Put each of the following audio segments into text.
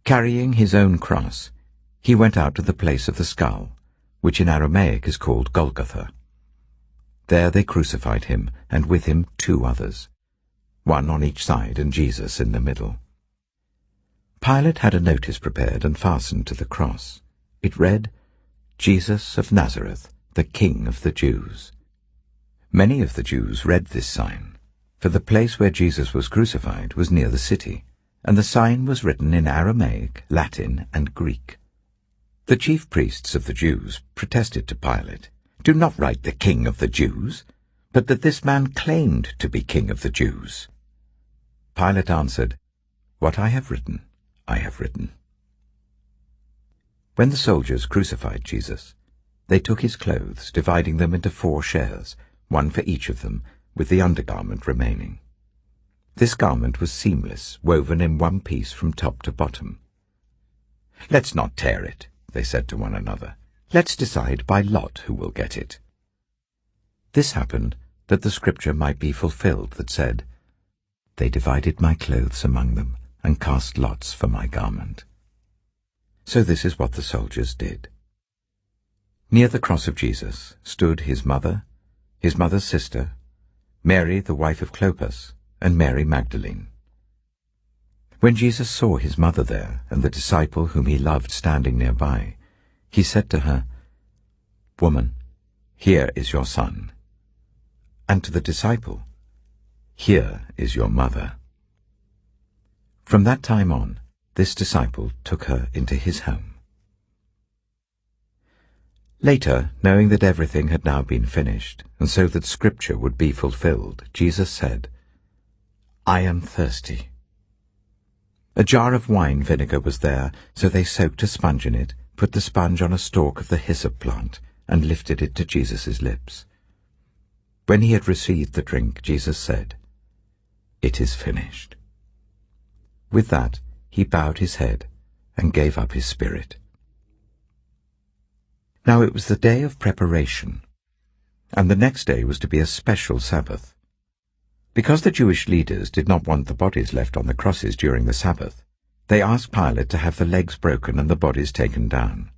Carrying his own cross, he went out to the place of the skull, which in Aramaic is called Golgotha. There they crucified him, and with him 2 others, one on each side and Jesus in the middle. Pilate had a notice prepared and fastened to the cross. It read, "Jesus of Nazareth, the King of the Jews." Many of the Jews read this sign, for the place where Jesus was crucified was near the city, and the sign was written in Aramaic, Latin, and Greek. The chief priests of the Jews protested to Pilate, "Do not write the King of the Jews, but that this man claimed to be King of the Jews." Pilate answered, "What I have written, I have written." When the soldiers crucified Jesus, they took his clothes, dividing them into 4 shares, one for each of them, with the undergarment remaining. This garment was seamless, woven in one piece from top to bottom. "Let's not tear it," they said to one another. "Let's decide by lot who will get it." This happened that the scripture might be fulfilled that said, "They divided my clothes among them and cast lots for my garment." So this is what the soldiers did. Near the cross of Jesus stood his mother's sister, Mary the wife of Clopas, and Mary Magdalene. When Jesus saw his mother there and the disciple whom he loved standing nearby, he said to her, "Woman, here is your son," and to the disciple, "Here is your mother." From that time on, this disciple took her into his home. Later, knowing that everything had now been finished, and so that Scripture would be fulfilled, Jesus said, "I am thirsty." A jar of wine vinegar was there, so they soaked a sponge in it, put the sponge on a stalk of the hyssop plant, and lifted it to Jesus' lips. When he had received the drink, Jesus said, "It is finished." With that, he bowed his head and gave up his spirit. Now it was the day of preparation, and the next day was to be a special Sabbath. Because the Jewish leaders did not want the bodies left on the crosses during the Sabbath, they asked Pilate to have the legs broken and the bodies taken down.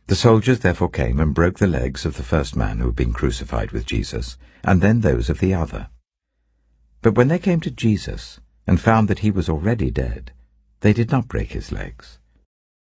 The soldiers therefore came and broke the legs of the first man who had been crucified with Jesus, and then those of the other. But when they came to Jesus and found that he was already dead, they did not break his legs.